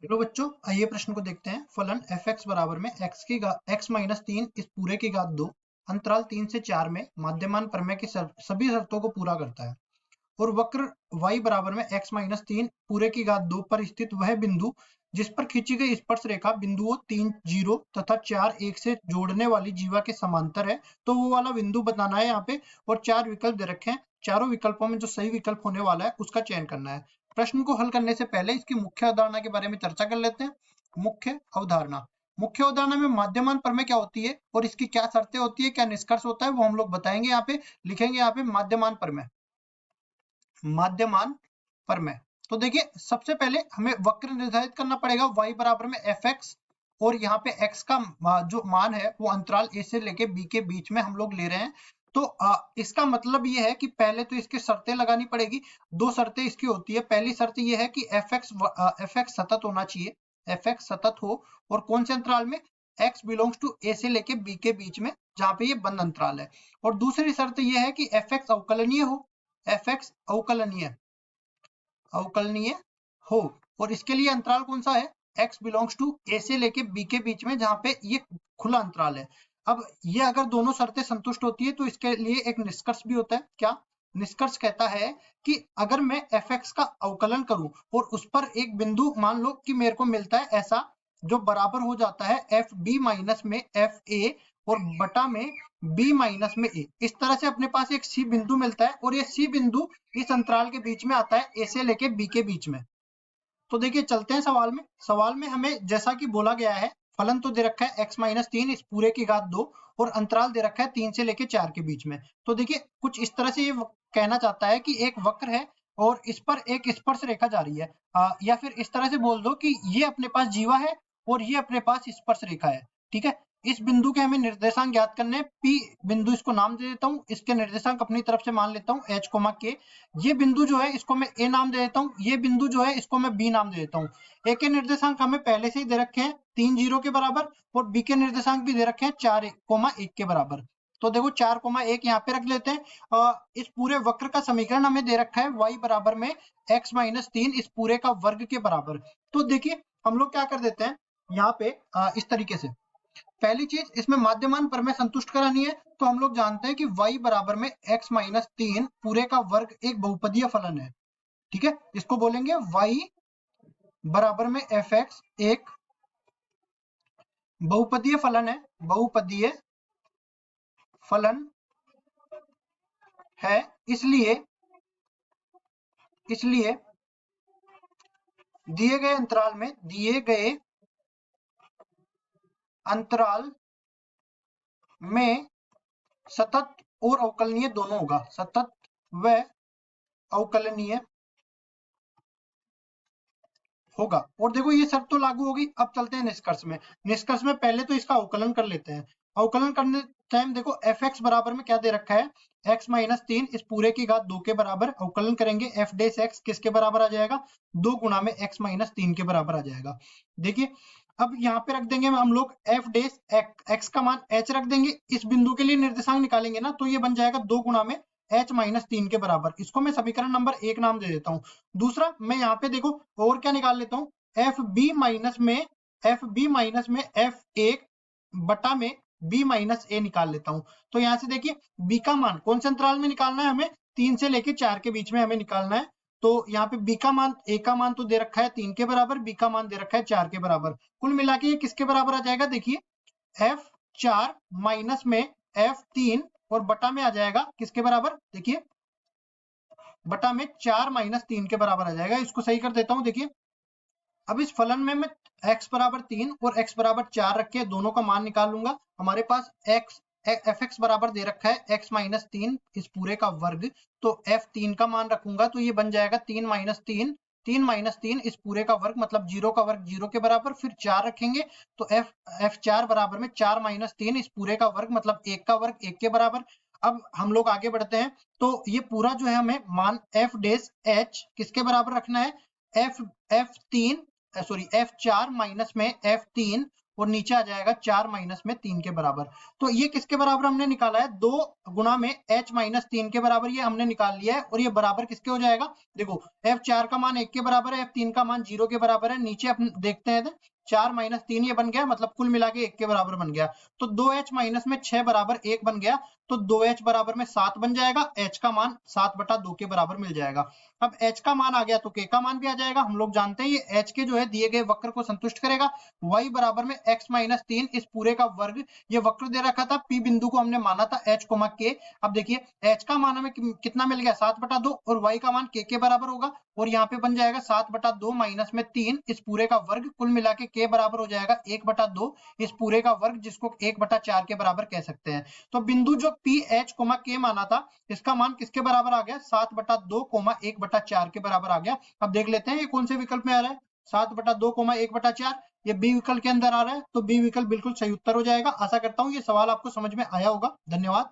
चलो बच्चों, आइए प्रश्न को देखते हैं। फलन fx बराबर में x माइनस 3 इस पूरे की घात 2 अंतराल 3 से 4 में माध्यमान प्रमेय की सभी शर्तों को पूरा करता है और वक्र y बराबर में x माइनस 3 पूरे की घात 2 पर स्थित वह बिंदु जिस पर खींची गई स्पर्श रेखा बिंदुओं 3 0 तथा 4 1 से जोड़ने वाली जीवा के समांतर है, तो वो वाला बिंदु बताना है यहाँ पे। और 4 विकल्प दे रखे हैं, चारों विकल्पों में जो सही विकल्प होने वाला है उसका चयन करना है। प्रश्न को हल करने से पहले इसकी मुख्य अवधारणा के बारे में चर्चा कर लेते हैं। मुख्य अवधारणा में माध्यमान प्रमेय क्या होती है और इसकी क्या शर्तें होती है, क्या निष्कर्ष होता है, वो हम लोग बताएंगे। यहाँ पे लिखेंगे यहाँ पे माध्यमान प्रमेय। तो देखिए, सबसे पहले हमें वक्र निर्धारित करना पड़ेगा y बराबर में fx, और यहाँ पे x का जो मान है वो अंतराल a से लेके b के बीच में हम लोग ले रहे हैं। तो इसका मतलब ये है कि पहले तो इसकी शर्तें लगानी पड़ेगी। दो शर्तें इसकी होती है। पहली शर्त ये है कि fx सतत होना चाहिए, fx सतत हो, और कौन से अंतराल में, x बिलोंग्स टू a से लेके b के बीच में, जहां पे ये बंद अंतराल है। और दूसरी शर्त ये है कि fx अवकलनीय हो, fx अवकलनीय हो, और इसके लिए अंतराल कौन सा है, x बिलोंग्स टू a से लेके b के बीच में, जहां पे ये खुला अंतराल है। अब ये अगर दोनों शर्तें संतुष्ट होती है तो इसके लिए एक निष्कर्ष भी होता है। क्या निष्कर्ष कहता है कि अगर मैं fx का अवकलन करूं और उस पर एक बिंदु मान लो कि मेरे को मिलता है ऐसा, जो बराबर हो जाता है एफ बी माइनस में एफ ए और बटा में बी माइनस में ए, इस तरह से अपने पास एक सी बिंदु मिलता है और ये सी बिंदु इस अंतराल के बीच में आता है, ए से लेके बी के बीच में। तो देखिए, चलते हैं सवाल में हमें जैसा कि बोला गया है, फलन तो दे रखा है x माइनस 3 इस पूरे की घात 2 और अंतराल दे रखा है 3 से लेके 4 के बीच में। तो देखिए, कुछ इस तरह से ये कहना चाहता है कि एक वक्र है और इस पर एक स्पर्श रेखा जा रही है, या फिर इस तरह से बोल दो कि ये अपने पास जीवा है और ये अपने पास स्पर्श रेखा है। ठीक है, इस बिंदु के हमें निर्देशांक ज्ञात करने हैं। P बिंदु इसको नाम दे देता हूँ, इसके निर्देशांक अपनी तरफ से मान लेता हूँ h, k। ये बिंदु जो है इसको मैं A नाम दे देता हूँ, ये बिंदु जो है इसको मैं B नाम दे देता हूँ। A के निर्देशांक हमें पहले से ही दे रखे हैं 3 0 के बराबर, और B के निर्देशांक भी दे रखे हैं 4 1 के बराबर। तो देखो 4 1 यहाँ पे रख लेते हैं। इस पूरे वक्र का समीकरण हमें दे रखा है y बराबर में x माइनस 3 इस पूरे का वर्ग के बराबर। तो देखिए, हम लोग क्या कर देते हैं यहाँ पे, इस तरीके से। पहली चीज, इसमें माध्यमान प्रमेय संतुष्ट करानी है, तो हम लोग जानते हैं कि y बराबर में x माइनस 3 पूरे का वर्ग एक बहुपदीय फलन है। ठीक है, इसको बोलेंगे y बराबर में fx एक बहुपदीय फलन है, बहुपदीय फलन है। इसलिए दिए गए अंतराल में सतत और अवकलनीय दोनों होगा, सतत व अवकलनीय होगा। और देखो, ये शर्त तो लागू होगी। अब चलते हैं निष्कर्ष में पहले तो इसका अवकलन कर लेते हैं। अवकलन करने टाइम देखो, fx बराबर में क्या दे रखा है, x माइनस 3 इस पूरे की घात 2 के बराबर। अवकलन करेंगे f डेश x किसके बराबर आ जाएगा, 2 गुना में x माइनस 3 के बराबर आ जाएगा। देखिए, अब यहाँ पे रख देंगे हम लोग f डेश x का मान h रख देंगे। इस बिंदु के लिए निर्देशांक निकालेंगे ना, तो ये बन जाएगा 2 गुना में h माइनस 3 के बराबर। इसको मैं समीकरण नंबर 1 नाम दे देता हूँ। दूसरा, मैं यहाँ पे देखो और क्या निकाल लेता हूँ, एफ बी माइनस में एफ एक बटा में बी माइनस ए निकाल लेता हूँ। तो यहाँ से देखिए, बी का मान कौन से अंतराल में निकालना है, हमें 3 से लेके 4 के बीच में हमें निकालना है। तो यहाँ पे बी का मान, ए का मान तो दे रखा है 3 के बराबर, बी का मान दे रखा है 4 के बराबर। कुल मिला के ये किसके बराबर आ जाएगा, देखिए एफ 4 माइनस में एफ 3 और बटा में आ जाएगा किसके बराबर, देखिए बटा में 4 माइनस 3 के बराबर आ जाएगा। इसको सही कर देता हूं। देखिए, अब इस फलन में मैं x बराबर 3 और x बराबर 4 रख के दोनों का मान निकाल लूंगा। हमारे पास fx बराबर दे रखा है x माइनस 3 इस पूरे का वर्ग, तो f3 का मान रखूंगा तो ये बन जाएगा 3 माइनस 3 इस पूरे का वर्ग, मतलब 0 का वर्ग 0 के बराबर। फिर 4 रखेंगे तो f4 बराबर में 4 माइनस 3 इस पूरे का वर्ग, मतलब 1 का वर्ग 1 के बराबर। अब हम लोग आगे बढ़ते हैं, तो ये पूरा जो है हमें मान f डेश h किसके बराबर रखना है, f4 माइनस में f3 और नीचे आ जाएगा 4 माइनस में 3 के बराबर। तो ये किसके बराबर हमने निकाला है, 2 गुना में h माइनस 3 के बराबर ये हमने निकाल लिया है। और ये बराबर किसके हो जाएगा, देखो f4 का मान 1 के बराबर है, f3 का मान 0 के बराबर है। नीचे अपन देखते हैं 4 माइनस 3 ये बन गया, मतलब कुल मिला के 1 के बराबर बन गया। तो 2h माइनस में 6 बराबर 1 बन गया, तो 2h बराबर में 7 बन जाएगा, h का मान 7/2 के बराबर मिल जाएगा। अब h का मान आ गया तो k का मान भी आ जाएगा। हम लोग जानते हैं ये h के जो है दिए गए वक्र को संतुष्ट करेगा। y बराबर में x माइनस 3 इस पूरे का वर्ग, ये वक्र दे रखा था, p बिंदु को हमने माना था h, k। अब देखिए h का मान हमें कितना मिल गया, 7/2, और y का मान k के बराबर होगा, और यहाँ पे बन जाएगा 7/2 माइनस में 3 इस पूरे का वर्ग, कुल मिला के k बराबर हो जाएगा 1/2 इस पूरे का वर्ग, जिसको 1/4 के बराबर कह सकते हैं। तो बिंदु जो p h, k माना था, इसका मान किसके बराबर आ गया, 7/2, 1/4 के बराबर आ गया। अब देख लेते हैं ये कौन से विकल्प में आ रहा है, 7/2, 1/4, ये बी विकल्प के अंदर आ रहा है, तो बी विकल्प बिल्कुल सही उत्तर हो जाएगा। आशा करता हूँ ये सवाल आपको समझ में आया होगा। धन्यवाद।